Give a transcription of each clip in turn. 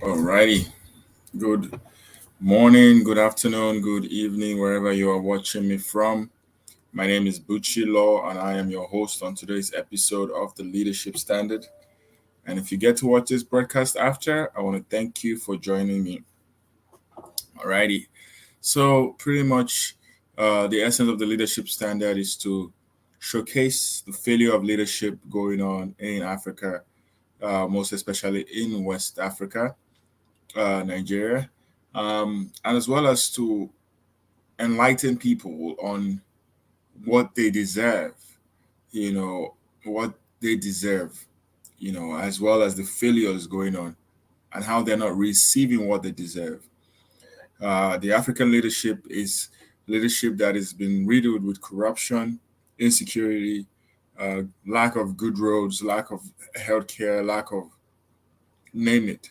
Alrighty. Good morning, good afternoon, good evening, wherever you are watching me from. My name is Bucci Law, and I am your host on today's episode of the Leadership Standard. And if you get to watch this broadcast after, I want to thank you for joining me. Alrighty. So, pretty much, the essence of the Leadership Standard is to showcase the failure of leadership going on in Africa, most especially in West Africa, Nigeria, and as well as to enlighten people on what they deserve, you know, what they deserve, as well as the failures going on and how they're not receiving what they deserve. The African leadership is leadership that has been riddled with corruption, insecurity, lack of good roads, lack of healthcare, lack of name it.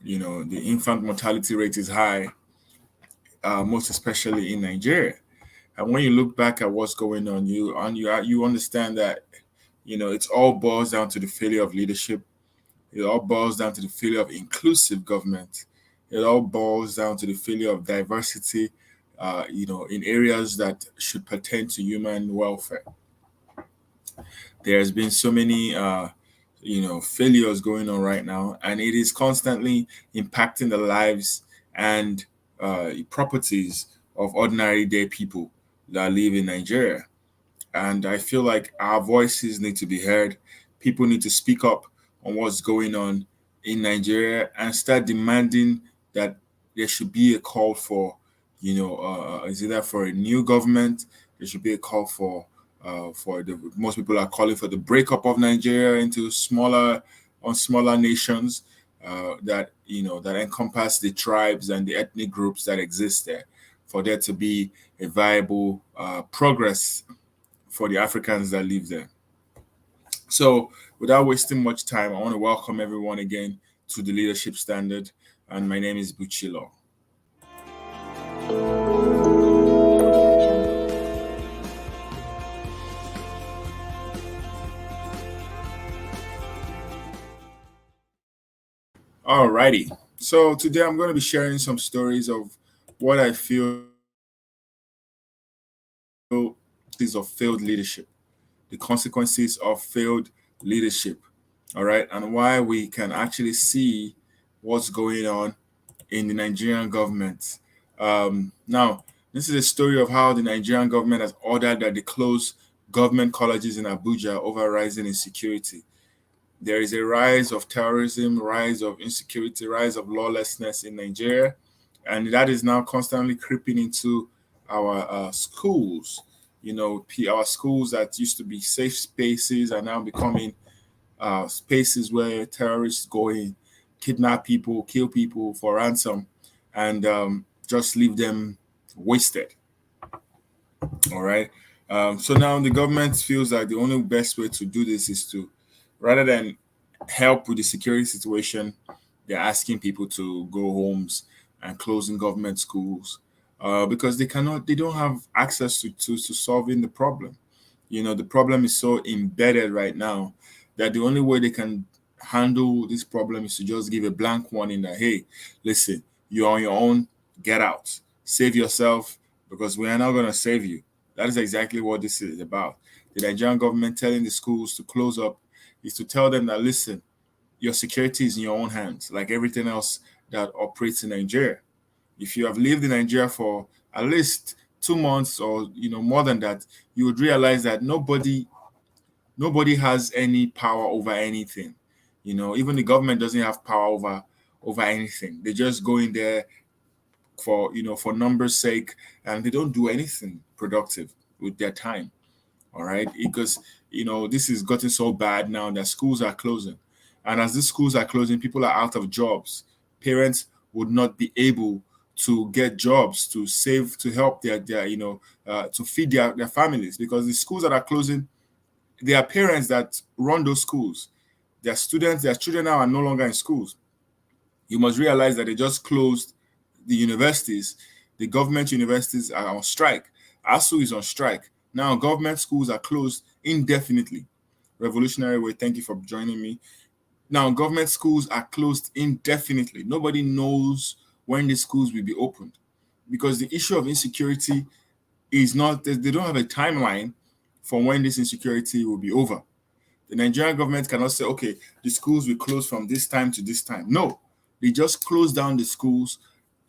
The infant mortality rate is high, most especially in Nigeria. And when you look back at what's going on, you understand that it's all boils down to the failure of leadership. It all boils down to the failure of inclusive government. It all boils down to the failure of diversity, in areas that should pertain to human welfare. There's been so many, failures going on right now, and it is constantly impacting the lives and properties of ordinary day people that live in Nigeria. And I feel like our voices need to be heard. People need to speak up on what's going on in Nigeria and start demanding that there should be a call for, is either for a new government, there should be a call for the most people are calling for the breakup of Nigeria into smaller nations that encompass the tribes and the ethnic groups that exist there, for there to be a viable progress for the Africans that live there. So, without wasting much time, I want to welcome everyone again to the Leadership Standard, and my name is Buchilo. Alrighty. So today I'm going to be sharing some stories of what I feel is of failed leadership, the consequences of failed leadership. All right, and why we can actually see what's going on in the Nigerian government. Now, this is a story of how the Nigerian government has ordered that they close government colleges in Abuja over rising insecurity. There is a rise of terrorism, rise of insecurity, rise of lawlessness in Nigeria, and that is now constantly creeping into our schools. Our schools that used to be safe spaces are now becoming spaces where terrorists go in, kidnap people, kill people for ransom, and just leave them wasted. All right. So now the government feels like the only best way to do this is to, rather than help with the security situation, they're asking people to go homes and closing government schools because they don't have access to solving the problem. The problem is so embedded right now that the only way they can handle this problem is to just give a blank warning that, hey, listen, you're on your own, get out, save yourself, because we are not going to save you. That is exactly what this is about. The Nigerian government telling the schools to close up is to tell them that, listen, your security is in your own hands, like everything else that operates in Nigeria. If you have lived in Nigeria for at least 2 months or more than that, you would realize that nobody has any power over anything. Even the government doesn't have power over anything. They just go in there for numbers' sake, and they don't do anything productive with their time. All right, because this is gotten so bad now that schools are closing, and as these schools are closing, people are out of jobs. Parents would not be able to get jobs to save, to help their to feed their families, because the schools that are closing, there are parents that run those schools. Their children now are no longer in schools. You must realize that they just closed the universities. The government universities are on strike. ASU is on strike. Now government schools are closed indefinitely. Revolutionary Way, thank you for joining me. Now, government schools are closed indefinitely. Nobody knows when the schools will be opened because the issue of insecurity is not, they don't have a timeline for when this insecurity will be over. The Nigerian government cannot say, okay, the schools will close from this time to this time. No, they just close down the schools.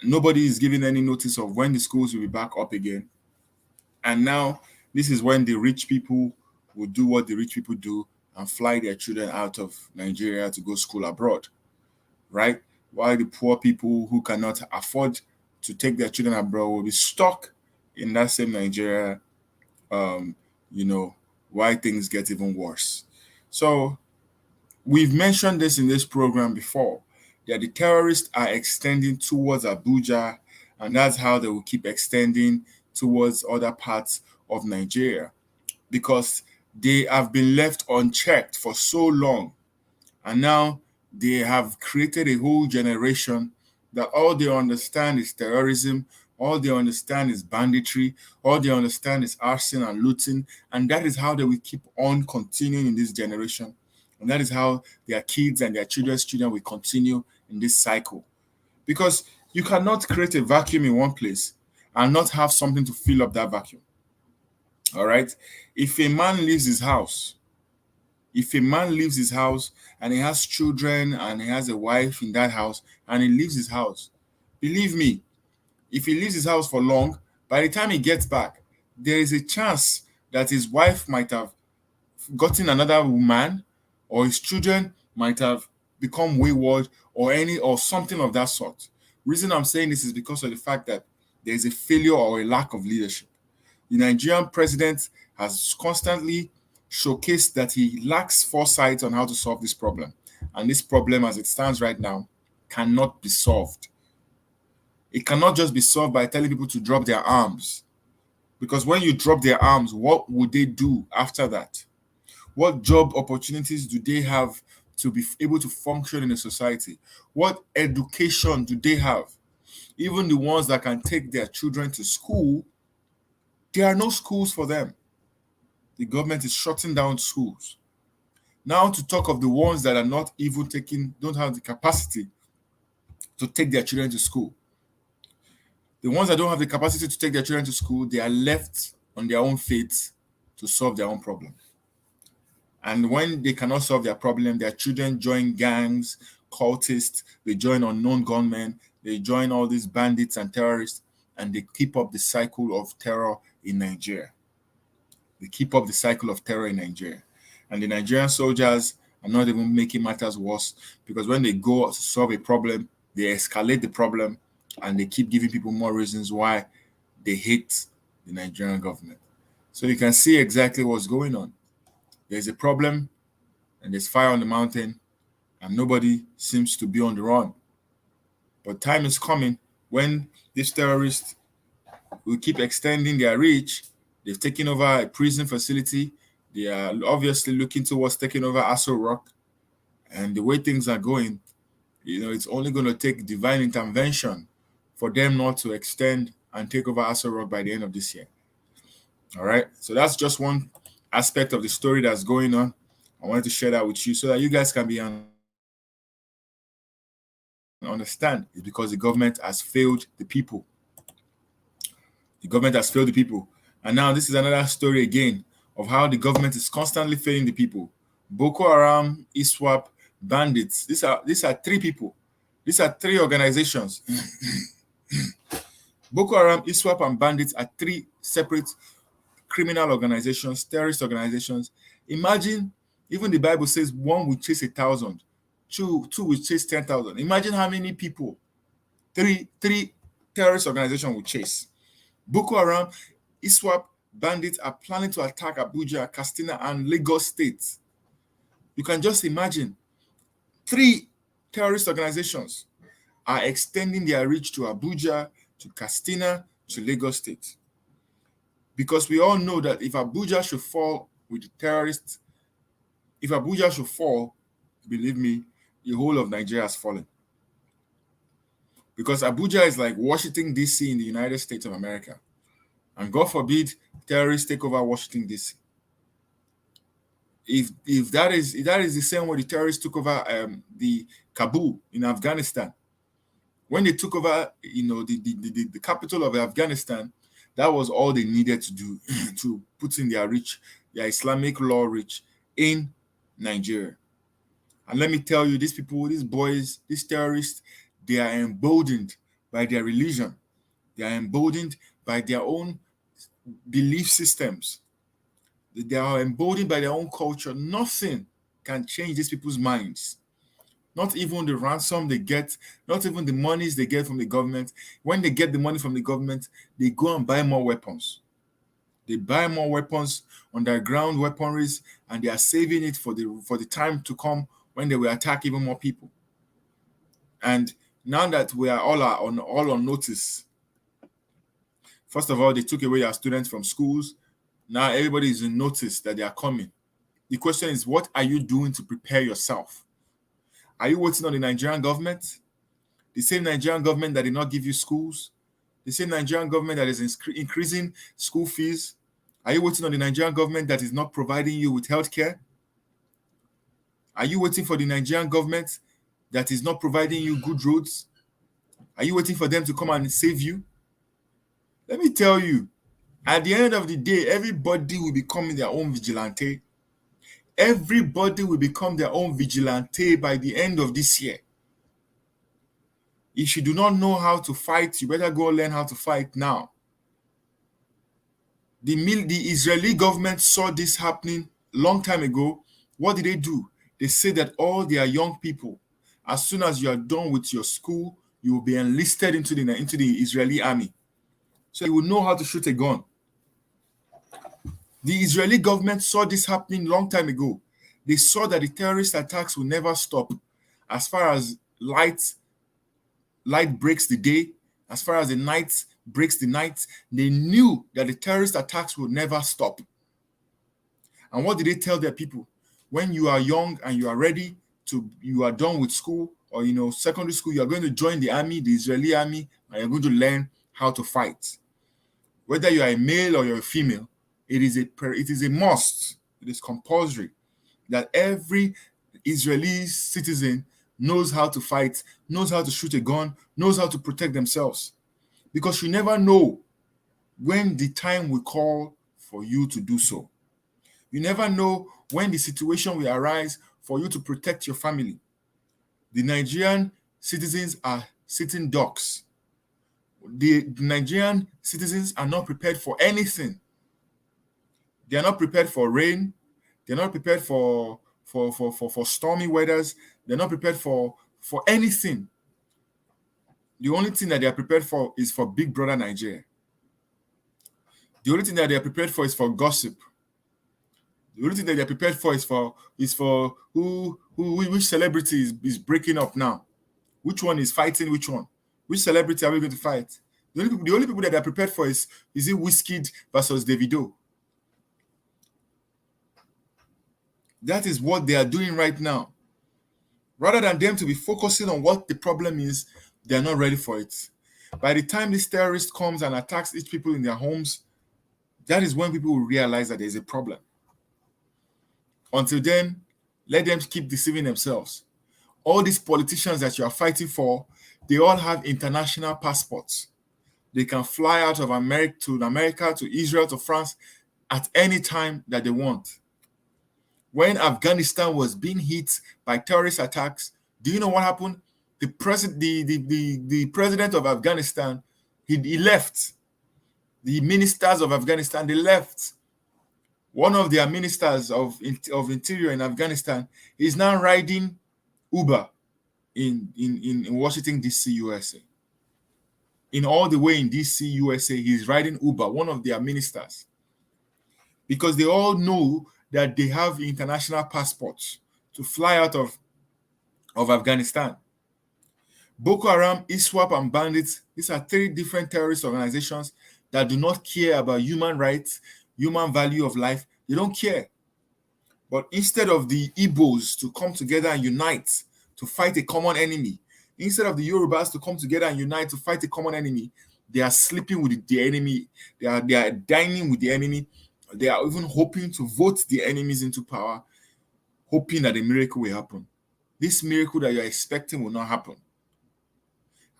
Nobody is giving any notice of when the schools will be back up again. And now this is when the rich people will do what the rich people do and fly their children out of Nigeria to go school abroad, right? While the poor people who cannot afford to take their children abroad will be stuck in that same Nigeria, um, you know, why things get even worse. So we've mentioned this in this program before that the terrorists are extending towards Abuja, and that's how they will keep extending towards other parts of Nigeria because they have been left unchecked for so long. And now they have created a whole generation that all they understand is terrorism, all they understand is banditry, all they understand is arson and looting. And that is how they will keep on continuing in this generation. And that is how their kids and their children's children will continue in this cycle. Because you cannot create a vacuum in one place and not have something to fill up that vacuum. All right. If a man leaves his house, if a man leaves his house and he has children and he has a wife in that house and he leaves his house, believe me, if he leaves his house for long, by the time he gets back, there is a chance that his wife might have gotten another woman or his children might have become wayward or something of that sort. Reason I'm saying this is because of the fact that there is a failure or a lack of leadership. The Nigerian president has constantly showcased that he lacks foresight on how to solve this problem. And this problem, as it stands right now, cannot be solved. It cannot just be solved by telling people to drop their arms. Because when you drop their arms, what would they do after that? What job opportunities do they have to be able to function in a society? What education do they have? Even the ones that can take their children to school, there are no schools for them. The government is shutting down schools. Now to talk of the ones that are not even taking, don't have the capacity to take their children to school. The ones that don't have the capacity to take their children to school, they are left on their own fate to solve their own problem. And when they cannot solve their problem, their children join gangs, cultists, they join unknown gunmen, they join all these bandits and terrorists, and they keep up the cycle of terror in Nigeria. They keep up the cycle of terror in Nigeria. And the Nigerian soldiers are not even making matters worse because when they go to solve a problem, they escalate the problem and they keep giving people more reasons why they hate the Nigerian government. So you can see exactly what's going on. There's a problem and there's fire on the mountain and nobody seems to be on the run. But time is coming when these terrorists will keep extending their reach. They've taken over a prison facility. They are obviously looking towards taking over Aso Rock. And the way things are going, it's only going to take divine intervention for them not to extend and take over Aso Rock by the end of this year. All right. So that's just one aspect of the story that's going on. I wanted to share that with you so that you guys can be understand. It's because the government has failed the people. The government has failed the people. And now this is another story again of how the government is constantly failing the people. Boko Haram, ISWAP, bandits. These are three people. These are three organizations. Boko Haram, ISWAP, and bandits are three separate criminal organizations, terrorist organizations. Imagine, even the Bible says one will chase 1,000, two will chase 10,000. Imagine how many people three terrorist organizations will chase. Boko Haram, ISWAP, bandits are planning to attack Abuja, Katsina, and Lagos states. You can just imagine three terrorist organizations are extending their reach to Abuja, to Katsina, to Lagos state. Because we all know that if Abuja should fall with the terrorists, if Abuja should fall, believe me, the whole of Nigeria has fallen. Because Abuja is like Washington, D.C. in the United States of America. And God forbid terrorists take over Washington, D.C. If that is the same way the terrorists took over the Kabul in Afghanistan. When they took over, the capital of Afghanistan, that was all they needed to do to put in their Islamic law reach in Nigeria. And let me tell you, these people, these boys, these terrorists, they are emboldened by their religion. They are emboldened by their own belief systems. They are emboldened by their own culture. Nothing can change these people's minds. Not even the ransom they get, not even the monies they get from the government. When they get the money from the government, they go and buy more weapons. They buy more weapons, underground weaponries, and they are saving it for the time to come when they will attack even more people. And now that we are all on notice, first of all, they took away our students from schools. Now everybody is in notice that they are coming. The question is, what are you doing to prepare yourself? Are you waiting on the Nigerian government? The same Nigerian government that did not give you schools? The same Nigerian government that is increasing school fees? Are you waiting on the Nigerian government that is not providing you with healthcare? Are you waiting for the Nigerian government that is not providing you good roads? Are you waiting for them to come and save you? Let me tell you, at the end of the day, everybody will become their own vigilante. Everybody will become their own vigilante by the end of this year. If you do not know how to fight, you better go learn how to fight now. The Israeli government saw this happening long time ago. What did they do? They said that all their young people, as soon as you are done with your school, you will be enlisted into the Israeli army. So you will know how to shoot a gun. The Israeli government saw this happening long time ago. They saw that the terrorist attacks will never stop. As far as light breaks the day, as far as the night breaks the night, they knew that the terrorist attacks will never stop. And what did they tell their people? When you are young and you are ready you are done with school or secondary school, you are going to join the army, the Israeli army, and you're going to learn how to fight. Whether you are a male or you're a female, it is a must. It is compulsory that every Israeli citizen knows how to fight, knows how to shoot a gun, knows how to protect themselves. Because you never know when the time will call for you to do so. You never know when the situation will arise for you to protect your family. The Nigerian citizens are sitting ducks. The Nigerian citizens are not prepared for anything. They are not prepared for rain. They're not prepared for stormy weathers. They're not prepared for anything. The only thing that they are prepared for is for Big Brother Nigeria. The only thing that they are prepared for is for gossip. The only thing that they are prepared for is for which celebrity is breaking up now. Which one is fighting which one? Which celebrity are we going to fight? The only people that they are prepared for is it Wizkid versus Davido? That is what they are doing right now. Rather than them to be focusing on what the problem is, they are not ready for it. By the time this terrorist comes and attacks each people in their homes, that is when people will realize that there is a problem. Until then, let them keep deceiving themselves. All these politicians that you are fighting for, they all have international passports. They can fly out of America, to Israel, to France at any time that they want. When Afghanistan was being hit by terrorist attacks, do you know what happened? The president of Afghanistan, he left. The ministers of Afghanistan, they left. One of their ministers of interior in Afghanistan is now riding Uber in Washington, D.C., USA. In all the way in D.C., USA, he's riding Uber, one of their ministers. Because they all know that they have international passports to fly out of Afghanistan. Boko Haram, ISWAP, and bandits, these are 3 different terrorist organizations that do not care about human rights, human value of life. They don't care. But instead of the Igbos to come together and unite to fight a common enemy, instead of the Yorubas to come together and unite to fight a common enemy, they are sleeping with the enemy. They are dining with the enemy. They are even hoping to vote the enemies into power hoping that a miracle will happen. This miracle that you're expecting will not happen.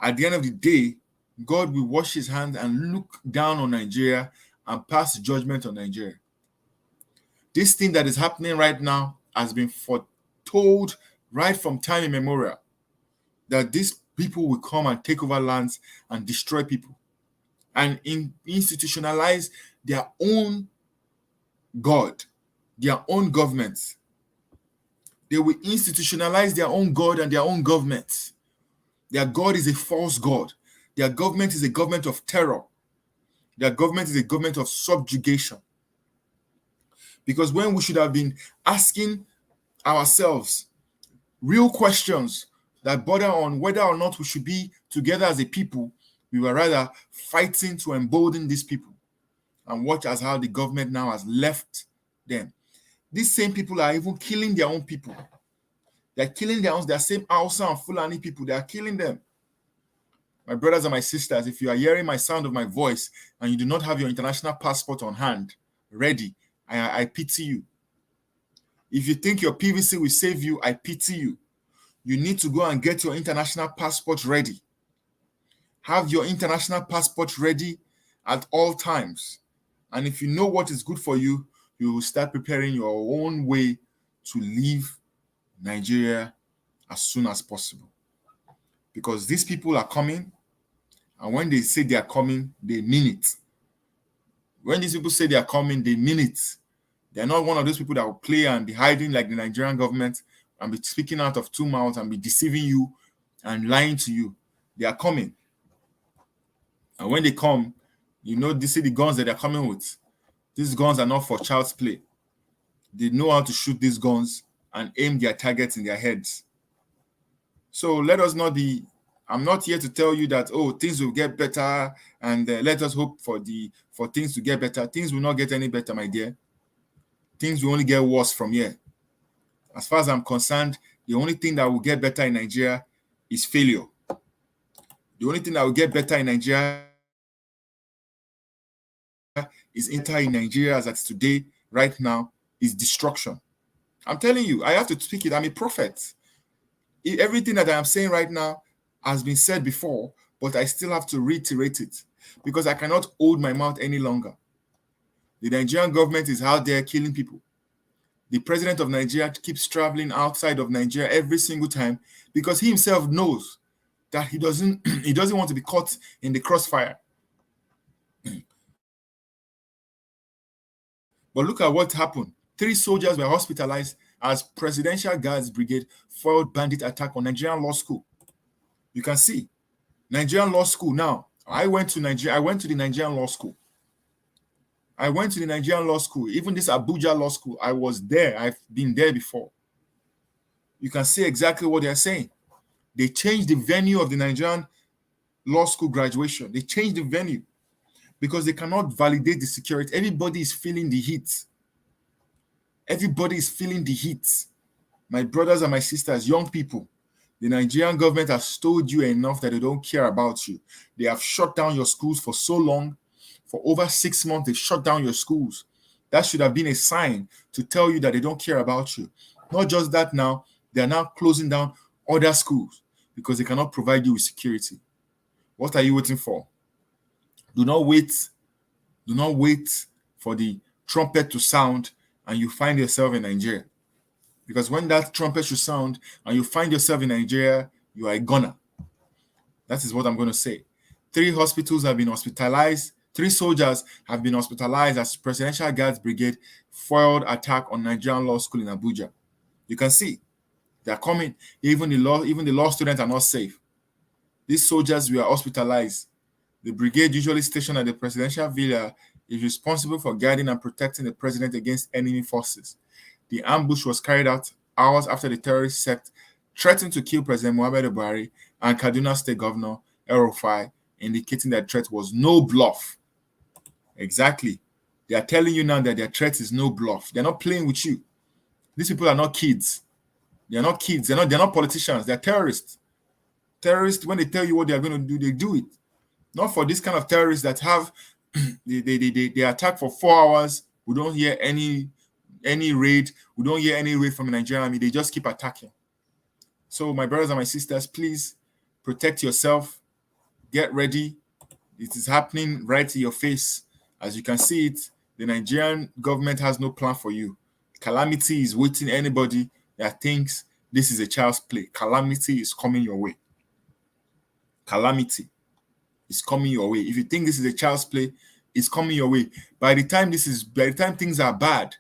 At the end of the day, God will wash his hands and look down on Nigeria and pass judgment on Nigeria. This thing that is happening right now has been foretold right from time immemorial, that these people will come and take over lands and destroy people and institutionalize their own God, their own governments. They will institutionalize their own God and their own government. Their God is a false God. Their government is a government of terror. Their government is a government of subjugation. Because when we should have been asking ourselves real questions that border on whether or not we should be together as a people, we were rather fighting to embolden these people. And watch as how the government now has left them. These same people are even killing their own people. They're killing their same Hausa and Fulani people. They are killing them. My brothers and my sisters, if you are hearing my sound of my voice and you do not have your international passport on hand, ready, I pity you. If you think your PVC will save you, I pity you. You need to go and get your international passport ready. Have your international passport ready at all times. And if you know what is good for you, you will start preparing your own way to leave Nigeria as soon as possible. Because these people are coming, and when they say they are coming, they mean it. When these people say they are coming, they mean it. They're not one of those people that will play and be hiding like the Nigerian government and be speaking out of two mouths and be deceiving you and lying to you. They are coming. And when they come, you know, they see the guns that they're coming with. These guns are not for child's play. They know how to shoot these guns and aim their targets in their heads. So let us not be, I'm not here to tell you that, oh, things will get better and let us hope for things to get better. Things will not get any better, my dear. Things will only get worse from here. As far as I'm concerned, the only thing that will get better in Nigeria is failure. The only thing that will get better in Nigeria is in Nigeria as at today, right now, is destruction. I'm telling you, I have to speak it. I'm a prophet. Everything that I am saying right now has been said before, but I still have to reiterate it because I cannot hold my mouth any longer. The Nigerian government is out there killing people. The president of Nigeria keeps traveling outside of Nigeria every single time because he himself knows that he doesn't want to be caught in the crossfire. But look at what happened. 3 soldiers were hospitalized as Presidential Guards Brigade foiled bandit attack on Nigerian law school. You can see Nigerian law school now. I went to the Nigerian law school. Even this Abuja law school, I was there. I've been there before. You can see exactly what they're saying. They changed the venue of the Nigerian law school graduation. They changed the venue because they cannot validate the security. Everybody is feeling the heat. Everybody is feeling the heat. My brothers and my sisters, young people, the Nigerian government has told you enough that they don't care about you. They have shut down your schools for so long. For over 6 months, they've shut down your schools. That should have been a sign to tell you that they don't care about you. Not just that now, they are now closing down other schools because they cannot provide you with security. What are you waiting for? Do not wait for the trumpet to sound and you find yourself in Nigeria. Because when that trumpet should sound and you find yourself in Nigeria, you are a gunner. That is what I'm going to say. 3 hospitals have been hospitalized. 3 soldiers have been hospitalized as Presidential Guards Brigade foiled attack on Nigerian law school in Abuja. You can see they are coming. Even the law students are not safe. These soldiers were hospitalized. The brigade, usually stationed at the presidential villa, is responsible for guarding and protecting the president against enemy forces. The ambush was carried out hours after the terrorist sect threatened to kill President Muhammadu Buhari and Kaduna State Governor El-Rufai, indicating that threat was no bluff. Exactly. They are telling you now that their threat is no bluff. They're not playing with you. These people are not kids. They're not kids. They're not politicians. They're terrorists. Terrorists, when they tell you what they're going to do, they do it. Not for this kind of terrorists that have they attack for 4 hours. We don't hear any any raid. We don't hear any raid from the Nigerian army. They just keep attacking. So my brothers and my sisters, please protect yourself. Get ready. It is happening right in your face. As you can see it, the Nigerian government has no plan for you. Calamity is waiting anybody that thinks this is a child's play. Calamity is coming your way. Calamity is coming your way. If you think this is a child's play, it's coming your way. By the time things are bad,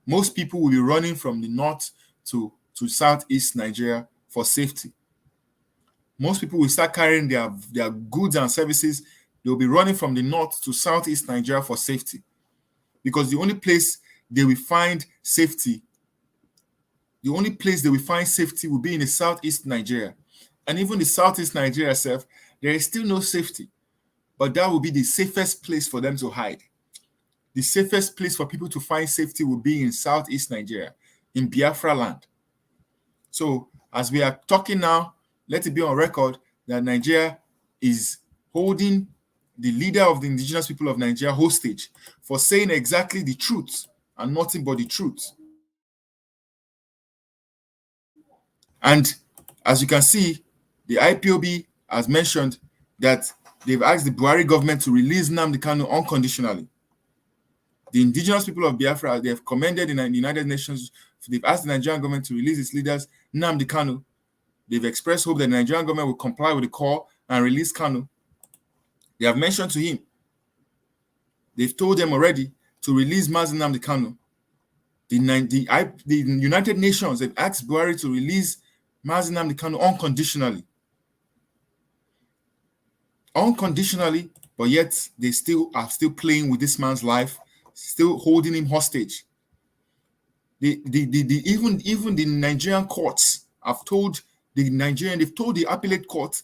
most people will be running from the north to southeast Nigeria for safety. Most people will start carrying their goods and services. They'll be running from the north to southeast Nigeria for safety, because the only place they will find safety will be in the southeast Nigeria. And even the southeast Nigeria itself, there is still no safety, but that will be the safest place for them to hide. The safest place for people to find safety will be in southeast Nigeria, in Biafra land. So as we are talking now, let it be on record that Nigeria is holding the leader of the indigenous people of Nigeria hostage for saying exactly the truth and nothing but the truth. And as you can see, the IPOB has mentioned that they've asked the Buhari government to release Nnamdi Kanu unconditionally. The indigenous people of Biafra, they have commended in the United Nations. They've asked the Nigerian government to release its leaders, Nnamdi Kanu. They've expressed hope that the Nigerian government will comply with the call and release Kanu. They have mentioned to him. They've told them already to release Mazi Nnamdi Kanu. The United Nations have asked Buhari to release Mazi Nnamdi Kanu unconditionally. Unconditionally, but yet they are still playing with this man's life, still holding him hostage. Even the Nigerian courts have told they've told the appellate court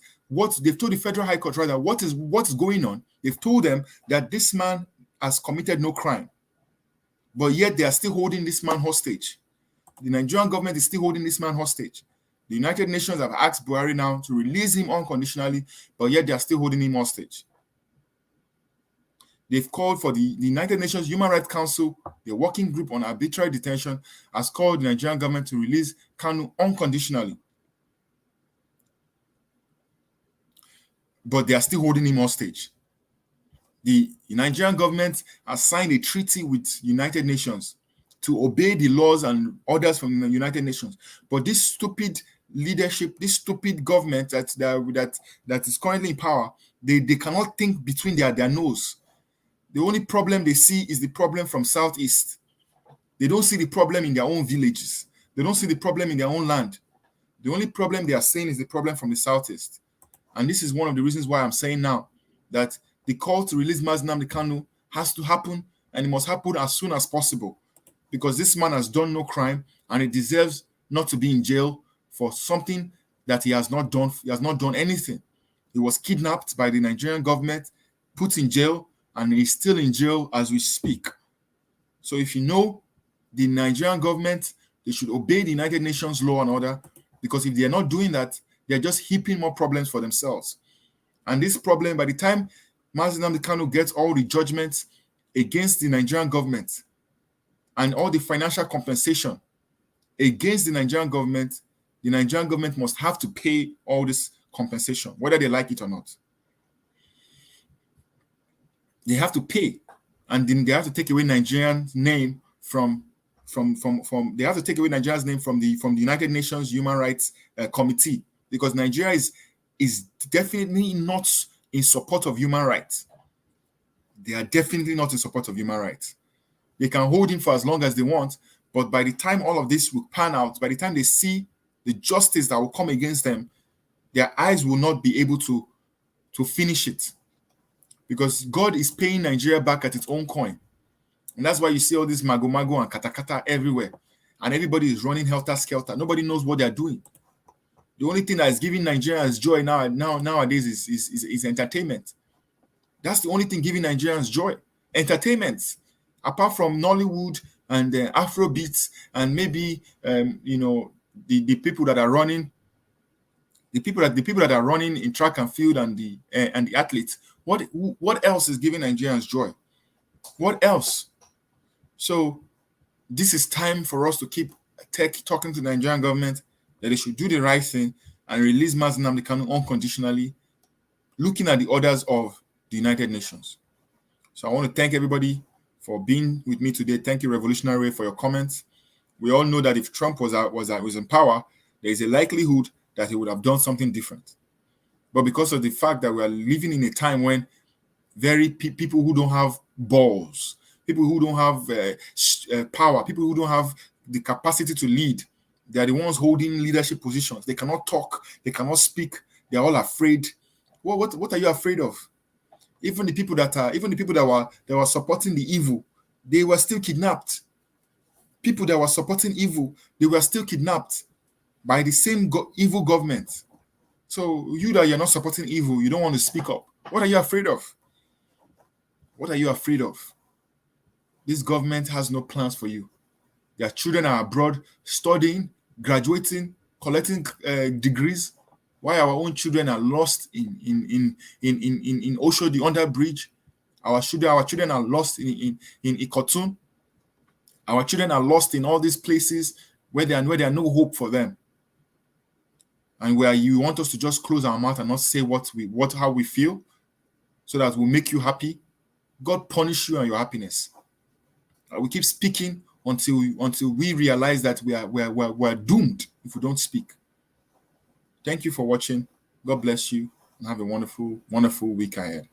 they've told the Federal High Court rather what's going on. They've told them that this man has committed no crime, but yet they are still holding this man hostage. The Nigerian government is still holding this man hostage. The United Nations have asked Buhari now to release him unconditionally, but yet they are still holding him hostage. They've called for the United Nations Human Rights Council, the working group on arbitrary detention, has called the Nigerian government to release Kanu unconditionally. But they are still holding him hostage. The Nigerian government has signed a treaty with United Nations to obey the laws and orders from the United Nations. But this stupid leadership, this stupid government that is currently in power, they cannot think between their nose. The only problem they see is the problem from southeast. They don't see the problem in their own villages. They don't see the problem in their own land. The only problem they are seeing is the problem from the southeast. And this is one of the reasons why I'm saying now that the call to release Mazi Nnamdi Kanu has to happen, and it must happen as soon as possible, because this man has done no crime and he deserves not to be in jail for something that he has not done. He has not done anything. He was kidnapped by the Nigerian government, put in jail, and he's still in jail as we speak. So if you know the Nigerian government, they should obey the United Nations law and order, because if they are not doing that, they're just heaping more problems for themselves. And this problem, by the time Mazi Nnamdi Kanu gets all the judgments against the Nigerian government and all the financial compensation against the Nigerian government must have to pay all this compensation, whether they like it or not. They have to pay, and then they have to take away Nigeria's name from they have to take away Nigeria's name from the United Nations Human Rights Committee, because Nigeria is definitely not in support of human rights. They are definitely not in support of human rights. They can hold him for as long as they want, but by the time all of this will pan out, by the time they see the justice that will come against them, their eyes will not be able to finish it, because God is paying Nigeria back at its own coin. And that's why you see all this mago and katakata everywhere, and everybody is running helter-skelter. Nobody knows what they're doing. The only thing that is giving Nigerians joy nowadays is entertainment. That's the only thing giving Nigerians joy. Entertainment. Apart from Nollywood and Afrobeats and maybe the people that are running, the people that are running in track and field and the athletes. What else is giving Nigerians joy? What else? So This is time for us to keep talking to the Nigerian government that they should do the right thing and release Mazi Nnamdi Kanu unconditionally, looking at the orders of the United Nations. So I want to thank everybody for being with me today. Thank you, Revolutionary, for your comments. We all know that if Trump was in power, there is a likelihood that he would have done something different. But because of the fact that we are living in a time when people who don't have balls, people who don't have power, people who don't have the capacity to lead, they are the ones holding leadership positions. They cannot talk, they cannot speak. They are all afraid. What are you afraid of? Even the people that were supporting the evil, they were still kidnapped. People that were supporting evil, they were still kidnapped by the same evil government. So you that you're not supporting evil, you don't want to speak up. What are you afraid of? What are you afraid of? This government has no plans for you. Their children are abroad studying, graduating, collecting degrees, while our own children are lost in Oshodi under bridge. Our children are lost in Ikotun. Our children are lost in all these places where there are no hope for them. And where you want us to just close our mouth and not say how we feel, so that we'll make you happy. God punish you and your happiness. We keep speaking until we realize that we're doomed if we don't speak. Thank you for watching. God bless you and have a wonderful, wonderful week ahead.